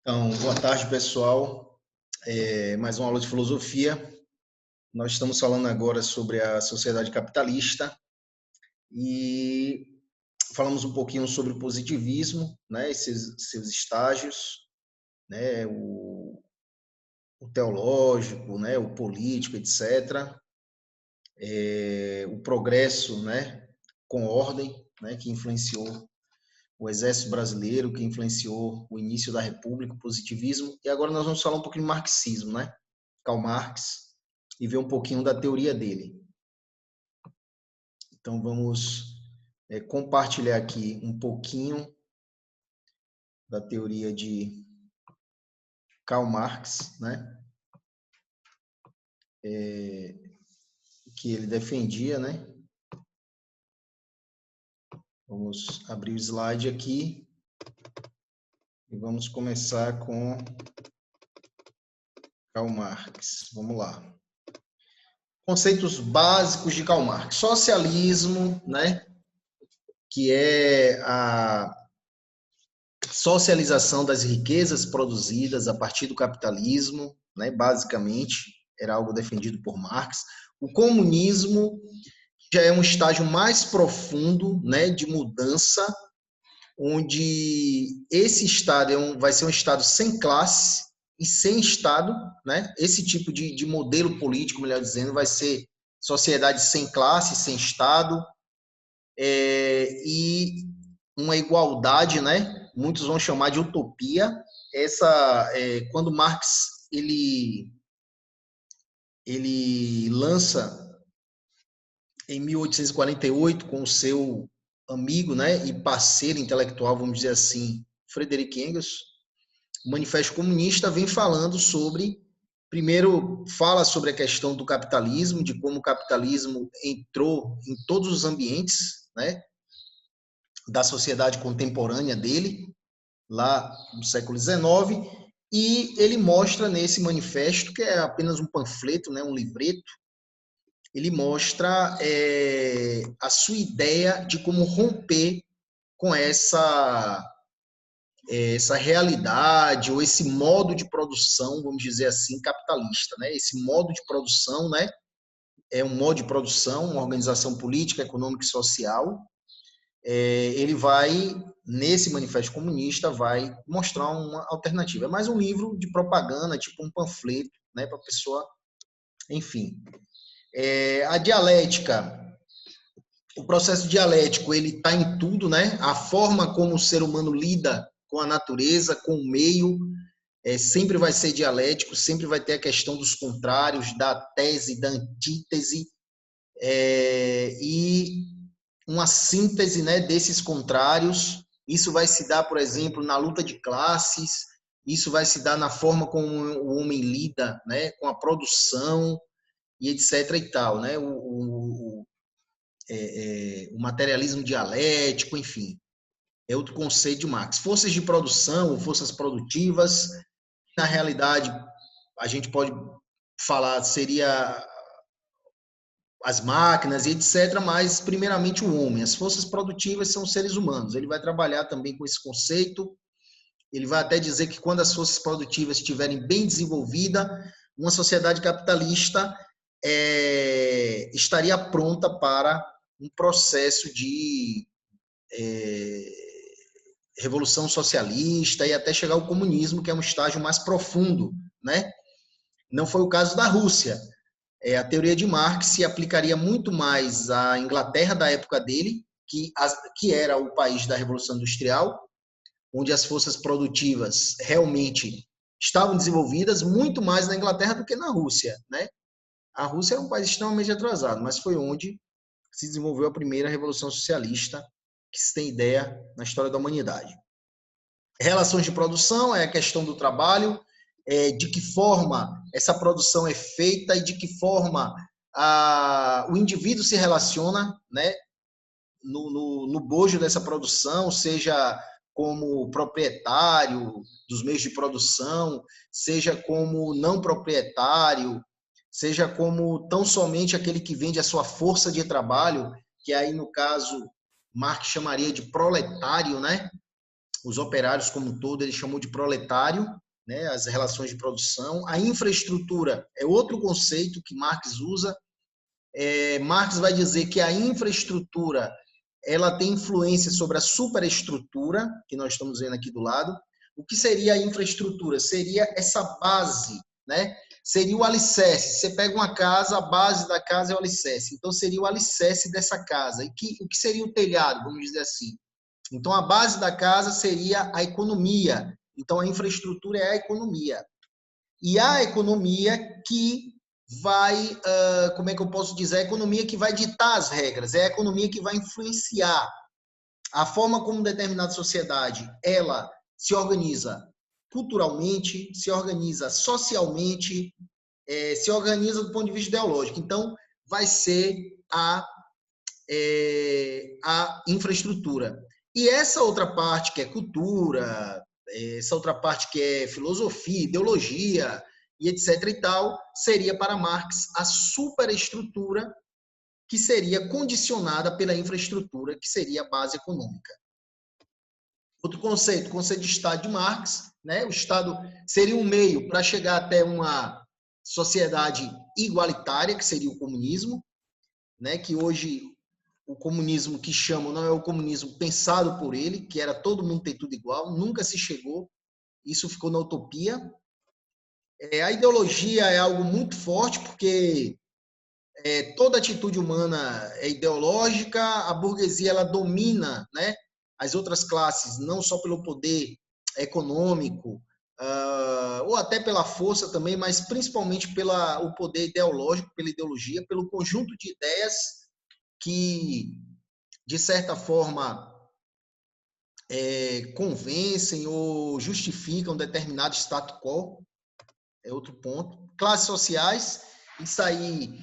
Então, boa tarde, pessoal. Mais uma aula de filosofia. Nós estamos falando agora sobre a sociedade capitalista e falamos um pouquinho sobre o positivismo, né, esses seus estágios, né, o teológico, né, o político, etc. O progresso, né, com ordem, né, que influenciou o exército brasileiro, que influenciou o início da República, o positivismo. E agora nós vamos falar um pouquinho do marxismo, né? Karl Marx, e ver um pouquinho da teoria dele. Então, vamos compartilhar aqui um pouquinho da teoria de Karl Marx, né? Que ele defendia, né? Vamos abrir o slide aqui e vamos começar com Karl Marx. Vamos lá. Conceitos básicos de Karl Marx. Socialismo, né? Que é a socialização das riquezas produzidas a partir do capitalismo, né, basicamente, era algo defendido por Marx. O comunismo já é um estágio mais profundo, né, de mudança, onde esse estado vai ser um estado sem classe e sem Estado, né? Esse tipo de modelo político, melhor dizendo, vai ser sociedade sem classe, sem Estado, e uma igualdade, né? Muitos vão chamar de utopia. Quando Marx ele lança em 1848 com o seu amigo, né, e parceiro intelectual, vamos dizer assim, Friedrich Engels, o Manifesto Comunista vem falando sobre, primeiro fala sobre a questão do capitalismo, de como o capitalismo entrou em todos os ambientes, né, da sociedade contemporânea dele, lá no século XIX, e ele mostra nesse manifesto, que é apenas um panfleto, né, um livreto, ele mostra a sua ideia de como romper com essa realidade ou esse modo de produção, vamos dizer assim, capitalista, né? Esse modo de produção, né? É um modo de produção, uma organização política, econômica e social. Ele vai, nesse manifesto comunista, vai mostrar uma alternativa. É mais um livro de propaganda, tipo um panfleto, né? Para a pessoa, enfim. A dialética, o processo dialético, ele está em tudo, né? A forma como o ser humano lida com a natureza, com o meio, sempre vai ser dialético, sempre vai ter a questão dos contrários, da tese, da antítese, e uma síntese, né, desses contrários. Isso vai se dar, por exemplo, na luta de classes, isso vai se dar na forma como o homem lida, né, com a produção e etc. e tal, né? O materialismo dialético, enfim, é outro conceito de Marx. Forças de produção, forças produtivas, na realidade, a gente pode falar, seria as máquinas e etc., mas primeiramente o homem. As forças produtivas são seres humanos. Ele vai trabalhar também com esse conceito. Ele vai até dizer que quando as forças produtivas estiverem bem desenvolvidas, uma sociedade capitalista estaria pronta para um processo de revolução socialista e até chegar ao comunismo, que é um estágio mais profundo, né? Não foi o caso da Rússia. A teoria de Marx se aplicaria muito mais à Inglaterra da época dele, que era o país da Revolução Industrial, onde as forças produtivas realmente estavam desenvolvidas muito mais na Inglaterra do que na Rússia, né? A Rússia era um país extremamente atrasado, mas foi onde se desenvolveu a primeira revolução socialista, que se tem ideia na história da humanidade. Relações de produção é a questão do trabalho, de que forma essa produção é feita e de que forma o indivíduo se relaciona, né, no bojo dessa produção, seja como proprietário dos meios de produção, seja como não proprietário, seja como tão somente aquele que vende a sua força de trabalho, que aí no caso Marx chamaria de proletário, né? os operários como um todo, ele chamou de proletário, né, as relações de produção. A infraestrutura é outro conceito que Marx usa. Marx vai dizer que a infraestrutura ela tem influência sobre a superestrutura, que nós estamos vendo aqui do lado. O que seria a infraestrutura? Seria essa base, né? Seria o alicerce. Você pega uma casa, a base da casa é o alicerce. Então, seria o alicerce dessa casa. E o que seria o telhado, vamos dizer assim? Então, a base da casa seria a economia. Então, a infraestrutura é a economia. E a economia que vai, como é que eu posso dizer? A economia que vai ditar as regras, é a economia que vai influenciar a forma como determinada sociedade ela se organiza culturalmente, se organiza socialmente, se organiza do ponto de vista ideológico. Então, vai ser a infraestrutura. E essa outra parte que é cultura, essa outra parte que é filosofia, ideologia e etc e tal, seria para Marx a superestrutura que seria condicionada pela infraestrutura, que seria a base econômica. Outro conceito, o conceito de Estado de Marx, né? O Estado seria um meio para chegar até uma sociedade igualitária, que seria o comunismo, né? Que hoje o comunismo que chamam não é o comunismo pensado por ele, que era todo mundo ter tudo igual, nunca se chegou, isso ficou na utopia. A ideologia é algo muito forte, porque toda atitude humana é ideológica, a burguesia ela domina, né, as outras classes, não só pelo poder econômico, ou até pela força também, mas principalmente pelo poder ideológico, pela ideologia, pelo conjunto de ideias que, de certa forma, convencem ou justificam determinado status quo, é outro ponto. Classes sociais, isso aí,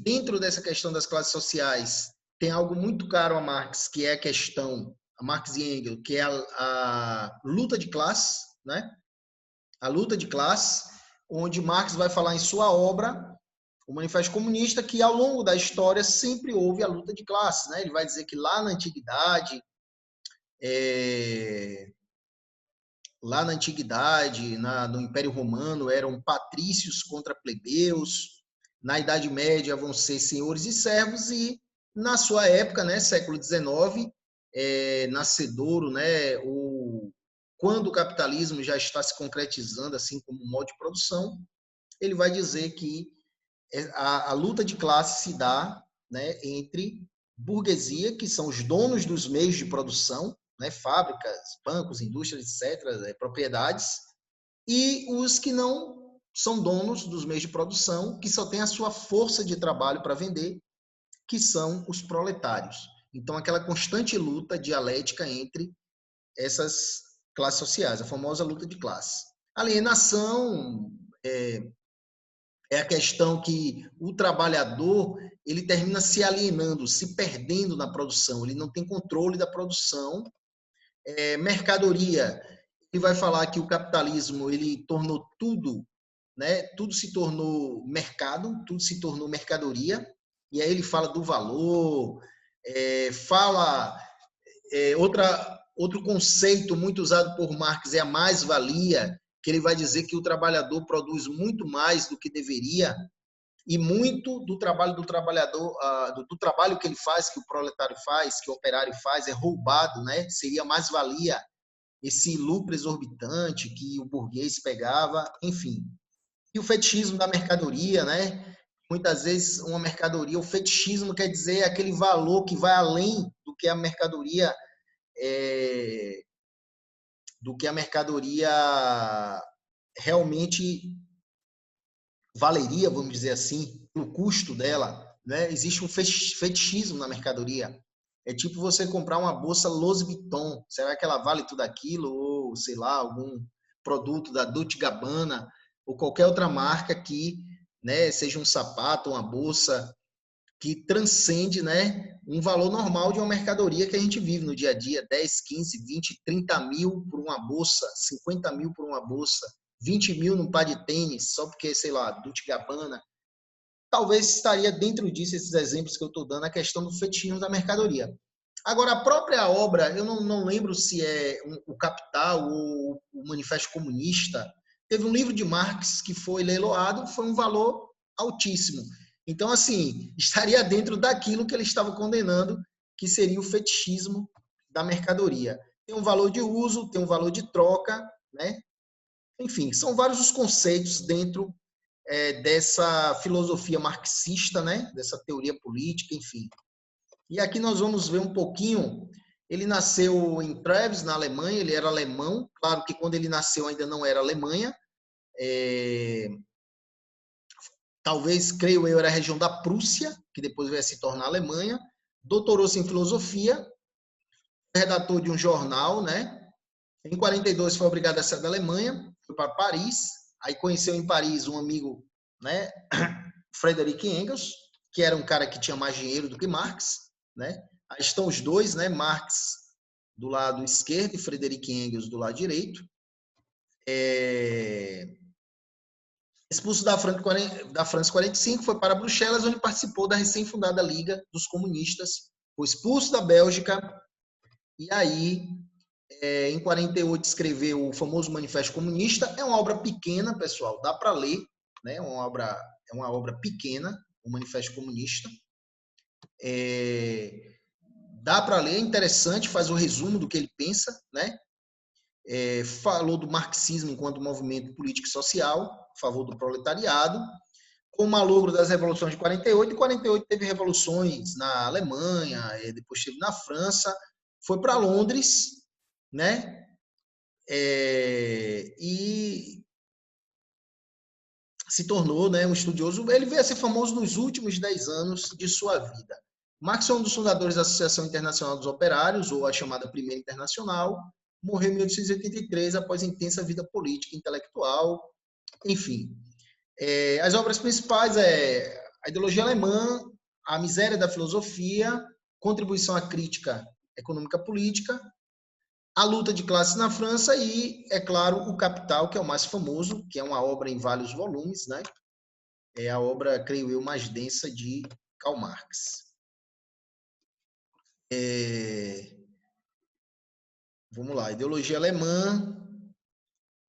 dentro dessa questão das classes sociais, tem algo muito caro a Marx, que é a questão, a Marx e Engels, que é a luta de classes, né? A luta de classes, onde Marx vai falar em sua obra, o Manifesto Comunista, que ao longo da história sempre houve a luta de classes, né? Ele vai dizer que lá na antiguidade, no Império Romano, eram patrícios contra plebeus. Na Idade Média vão ser senhores e servos, e na sua época, né, século XIX, nascedouro, né, quando o capitalismo já está se concretizando assim como modo de produção, ele vai dizer que a luta de classe se dá, né, entre burguesia, que são os donos dos meios de produção, né, fábricas, bancos, indústrias, etc., propriedades, e os que não são donos dos meios de produção, que só têm a sua força de trabalho para vender, que são os proletários. Então, aquela constante luta dialética entre essas classes sociais, a famosa luta de classe. Alienação é a questão que o trabalhador ele termina se alienando, se perdendo na produção, ele não tem controle da produção. Mercadoria, ele vai falar que o capitalismo ele tornou tudo, né? Tudo se tornou mercado, tudo se tornou mercadoria. E aí ele fala do valor, fala outro conceito muito usado por Marx é a mais-valia, que ele vai dizer que o trabalhador produz muito mais do que deveria, e muito do trabalho do trabalhador, do trabalho que ele faz, que o proletário faz, que o operário faz, é roubado, né? Seria mais-valia esse lucro exorbitante que o burguês pegava, enfim. E o fetichismo da mercadoria, né? Muitas vezes uma mercadoria, o fetichismo quer dizer aquele valor que vai além é, do que a mercadoria realmente valeria, vamos dizer assim, o custo dela, né? Existe um fetichismo na mercadoria. É tipo você comprar uma bolsa Louis Vuitton. Será que ela vale tudo aquilo? Ou, sei lá, algum produto da Dolce Gabbana ou qualquer outra marca que, né, seja um sapato, uma bolsa que transcende, né, um valor normal de uma mercadoria que a gente vive no dia a dia, 10, 15, 20, 30 mil por uma bolsa, 50 mil por uma bolsa, 20 mil num par de tênis, só porque, sei lá, Dolce Gabbana. Talvez estaria dentro disso, esses exemplos que eu estou dando, a questão do fetichismo da mercadoria. Agora, a própria obra, eu não lembro se é o Capital ou o Manifesto Comunista, teve um livro de Marx que foi leiloado, foi um valor altíssimo. Então, assim, estaria dentro daquilo que ele estava condenando, que seria o fetichismo da mercadoria. Tem um valor de uso, tem um valor de troca, né? Enfim, são vários os conceitos dentro dessa filosofia marxista, né? Dessa teoria política, enfim. E aqui nós vamos ver um pouquinho. Ele nasceu em Treves, na Alemanha, ele era alemão. Claro que quando ele nasceu ainda não era Alemanha. Talvez, creio eu, era a região da Prússia, que depois veio a se tornar Alemanha. Doutorou-se em filosofia, redator de um jornal, né? Em 42 foi obrigado a sair da Alemanha, foi para Paris. Aí conheceu em Paris um amigo, né? Friedrich Engels, que era um cara que tinha mais dinheiro do que Marx, né? Aí estão os dois, né? Marx do lado esquerdo e Friedrich Engels do lado direito. Expulso da França em 45, foi para Bruxelas, onde participou da recém-fundada Liga dos Comunistas. Foi expulso da Bélgica e aí, em 48, escreveu o famoso Manifesto Comunista. É uma obra pequena, pessoal, dá para ler, né? É uma obra pequena, o Manifesto Comunista. Dá para ler, é interessante, faz o resumo do que ele pensa, né? Falou do marxismo enquanto movimento político e social, a favor do proletariado, com o malogro das revoluções de 48. Em 48 teve revoluções na Alemanha, depois teve na França, foi para Londres, né? E se tornou, né, um estudioso. Ele veio a ser famoso nos últimos 10 anos de sua vida. Marx é um dos fundadores da Associação Internacional dos Operários, ou a chamada Primeira Internacional. Morreu em 1883 após intensa vida política e intelectual. Enfim, as obras principais é a ideologia alemã, a miséria da filosofia, contribuição à crítica econômica política, a luta de classes na França e, é claro, o Capital, que é o mais famoso, que é uma obra em vários volumes, né? É a obra, creio eu, mais densa de Karl Marx. Vamos lá, ideologia alemã.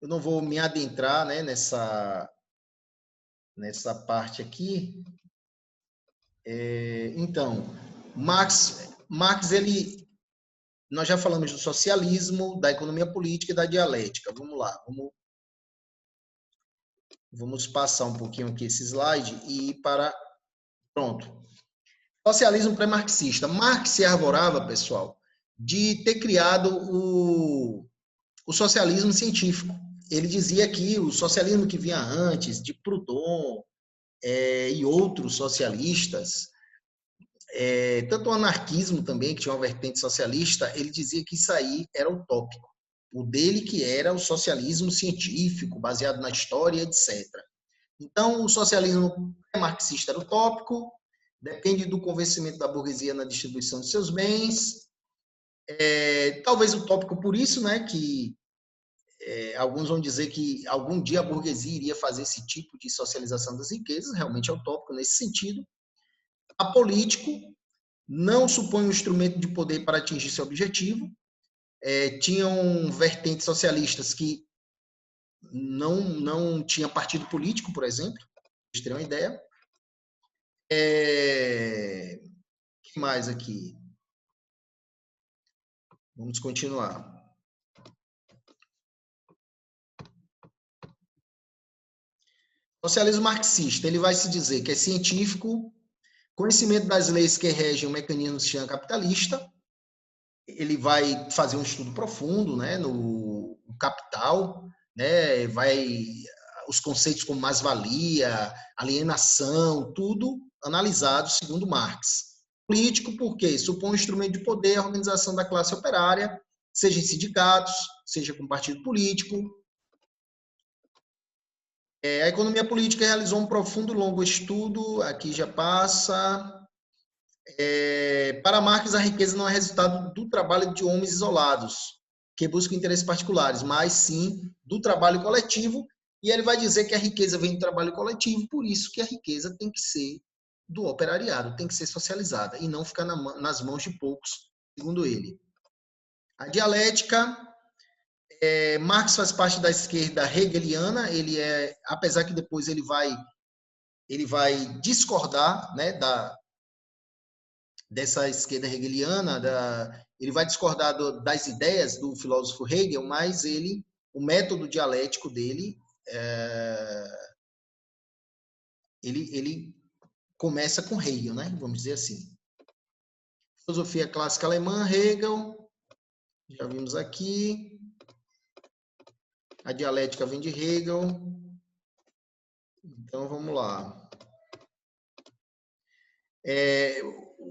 Eu não vou me adentrar, né, nessa parte aqui. Então, Marx, nós já falamos do socialismo, da economia política e da dialética. Vamos lá, vamos passar um pouquinho aqui esse slide e ir para... Pronto. Socialismo pré-marxista. Marx se arvorava, pessoal, de ter criado o socialismo científico. Ele dizia que o socialismo que vinha antes, de Proudhon e outros socialistas, tanto o anarquismo também, que tinha uma vertente socialista, ele dizia que isso aí era utópico. O dele que era o socialismo científico, baseado na história, etc. Então, o socialismo marxista era utópico, depende do convencimento da burguesia na distribuição de seus bens. Talvez utópico por isso, né, que alguns vão dizer que algum dia a burguesia iria fazer esse tipo de socialização das riquezas, realmente é utópico nesse sentido. Apolítico, não supõe um instrumento de poder para atingir seu objetivo. Tinham vertentes socialistas que não tinha partido político, por exemplo, para vocês terem uma ideia. O que mais aqui? Vamos continuar. Socialismo marxista, ele vai se dizer que é científico, conhecimento das leis que regem o mecanismo do sistema capitalista. Ele vai fazer um estudo profundo, né, no capital, né, os conceitos como mais-valia, alienação, tudo analisado segundo Marx. Político, porque supõe um instrumento de poder, a organização da classe operária, seja em sindicatos, seja com partido político. A economia política realizou um profundo e longo estudo, aqui já passa. Para Marx, a riqueza não é resultado do trabalho de homens isolados, que buscam interesses particulares, mas sim do trabalho coletivo. E ele vai dizer que a riqueza vem do trabalho coletivo, por isso que a riqueza tem que ser do operariado, tem que ser socializada e não ficar nas mãos de poucos, segundo ele. A dialética, Marx faz parte da esquerda hegeliana, ele apesar que depois ele vai discordar, né, dessa esquerda hegeliana, ele vai discordar das ideias do filósofo Hegel, mas o método dialético dele, ele começa com Hegel, né? Vamos dizer assim. Filosofia clássica alemã, Hegel, já vimos aqui. A dialética vem de Hegel. Então, vamos lá.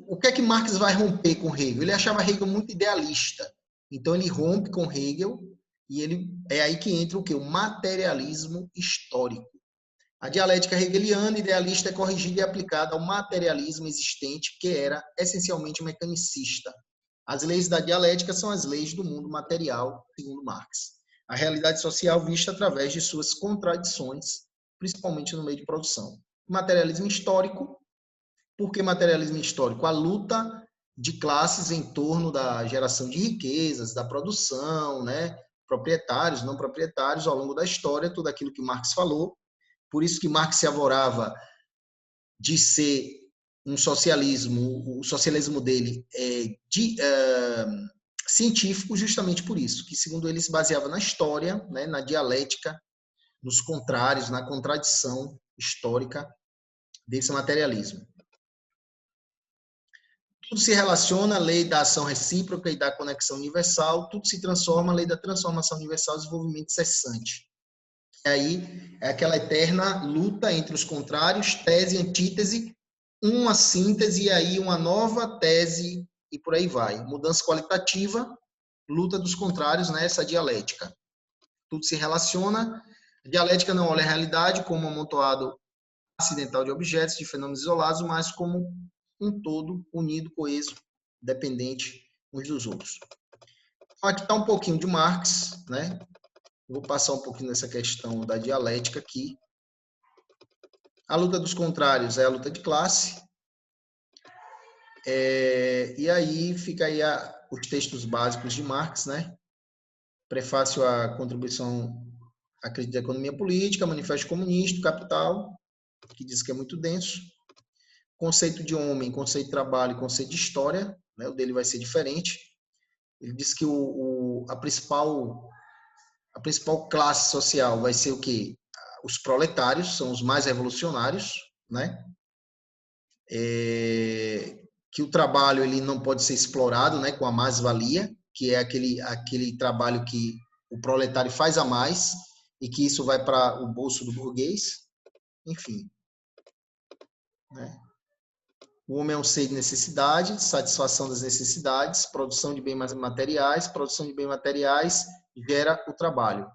O que é que Marx vai romper com Hegel? Ele achava Hegel muito idealista. Então, ele rompe com Hegel e é aí que entra o quê? O materialismo histórico. A dialética hegeliana idealista é corrigida e aplicada ao materialismo existente, que era essencialmente mecanicista. As leis da dialética são as leis do mundo material, segundo Marx. A realidade social vista através de suas contradições, principalmente no meio de produção. Materialismo histórico. Por que materialismo histórico? A luta de classes em torno da geração de riquezas, da produção, né? Proprietários, não proprietários, ao longo da história, tudo aquilo que Marx falou. Por isso que Marx se arvorava de ser um socialismo, o socialismo dele científico, justamente por isso, que segundo ele se baseava na história, né, na dialética, nos contrários, na contradição histórica desse materialismo. Tudo se relaciona à lei da ação recíproca e da conexão universal, tudo se transforma, a lei da transformação universal, desenvolvimento cessante. E aí é aquela eterna luta entre os contrários, tese e antítese, uma síntese e aí uma nova tese e por aí vai. Mudança qualitativa, luta dos contrários nessa dialética. Tudo se relaciona. A dialética não olha a realidade como um amontoado acidental de objetos, de fenômenos isolados, mas como um todo unido, coeso, dependente uns dos outros. Então, aqui está um pouquinho de Marx, né? Vou passar um pouquinho nessa questão da dialética aqui. A luta dos contrários é a luta de classe. E aí fica aí os textos básicos de Marx, né? Prefácio à contribuição à crítica da economia política, Manifesto Comunista, Capital, que diz que é muito denso. Conceito de homem, conceito de trabalho, conceito de história, né? O dele vai ser diferente. Ele diz que a principal classe social vai ser o quê? Os proletários, são os mais revolucionários, né? Que o trabalho ele não pode ser explorado, né, com a mais-valia, que é aquele trabalho que o proletário faz a mais e que isso vai para o bolso do burguês, enfim. Né? O homem é um ser de necessidade, satisfação das necessidades, produção de bens materiais, produção de bens materiais gera o trabalho.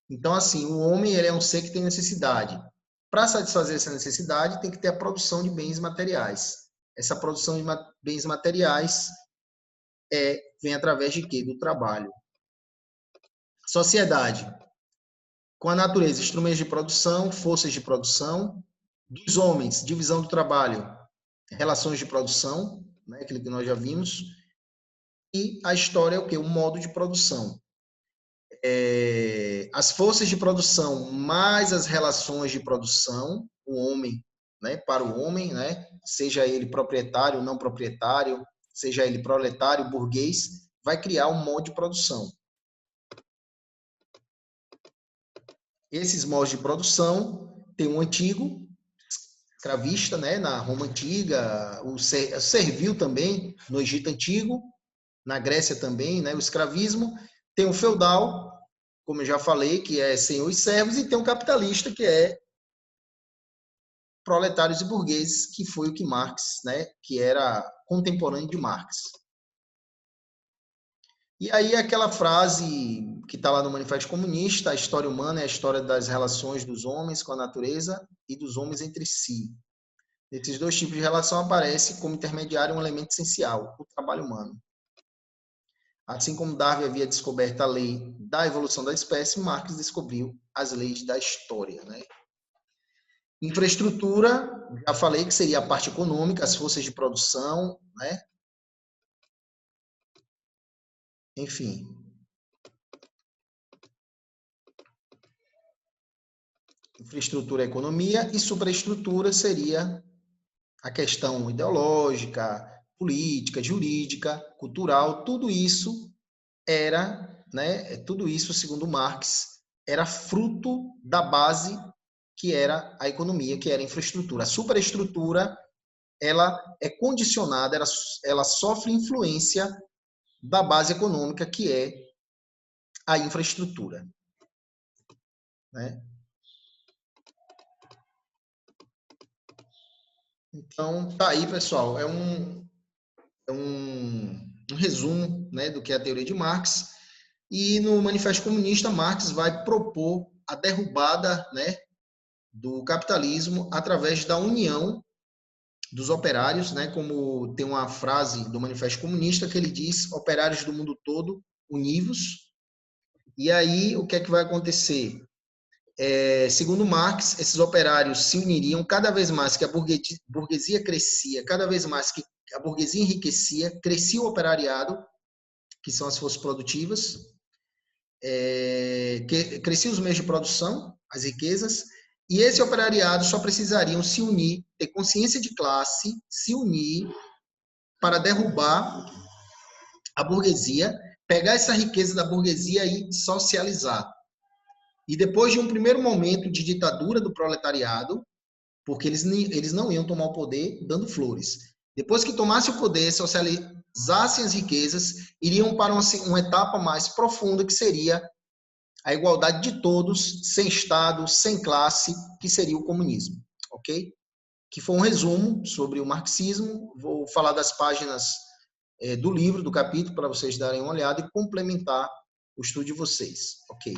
Então, assim, o homem ele é um ser que tem necessidade. Para satisfazer essa necessidade, tem que ter a produção de bens materiais. Essa produção de bens materiais vem através de quê? Do trabalho. Sociedade. Com a natureza, instrumentos de produção, forças de produção. Dos homens, divisão do trabalho, relações de produção, né? Aquilo que nós já vimos. E a história é o quê? O modo de produção. As forças de produção mais as relações de produção, o homem, né, para o homem, né, seja ele proprietário, não proprietário, seja ele proletário, burguês, vai criar um modo de produção. Esses modos de produção tem um antigo, escravista, né, na Roma Antiga, o servil também, no Egito Antigo, na Grécia também, né, o escravismo, tem o feudal, como eu já falei, que é senhor e servos, e tem o capitalista, que é proletários e burgueses, que foi o que Marx, né, que era contemporâneo de Marx. E aí aquela frase que está lá no Manifesto Comunista, a história humana é a história das relações dos homens com a natureza e dos homens entre si. Esses dois tipos de relação aparecem como intermediário um elemento essencial, o trabalho humano. Assim como Darwin havia descoberto a lei da evolução da espécie, Marx descobriu as leis da história, né? Infraestrutura, já falei que seria a parte econômica, as forças de produção, né? enfim. Infraestrutura é economia e superestrutura seria a questão ideológica, política, jurídica, cultural, tudo isso era, né, tudo isso, segundo Marx, era fruto da base que era a economia, que era a infraestrutura. A superestrutura, ela é condicionada, ela sofre influência da base econômica, que é a infraestrutura, né? Então, tá aí, pessoal, um resumo, né, do que é a teoria de Marx. E no Manifesto Comunista, Marx vai propor a derrubada, né, do capitalismo através da união dos operários, né, como tem uma frase do Manifesto Comunista que ele diz: operários do mundo todo, univos. E aí, o que é que vai acontecer? Segundo Marx, esses operários se uniriam cada vez mais que a burguesia crescia, cada vez mais que a burguesia enriquecia, crescia o operariado, que são as forças produtivas, cresciam os meios de produção, as riquezas, e esse operariado só precisariam se unir, ter consciência de classe, se unir para derrubar a burguesia, pegar essa riqueza da burguesia e socializar. E depois de um primeiro momento de ditadura do proletariado, porque eles não iam tomar o poder dando flores. Depois que tomasse o poder, socializassem as riquezas, iriam para uma etapa mais profunda, que seria a igualdade de todos, sem Estado, sem classe, que seria o comunismo, ok? Que foi um resumo sobre o marxismo. Vou falar das páginas do livro, do capítulo, para vocês darem uma olhada e complementar o estudo de vocês, ok?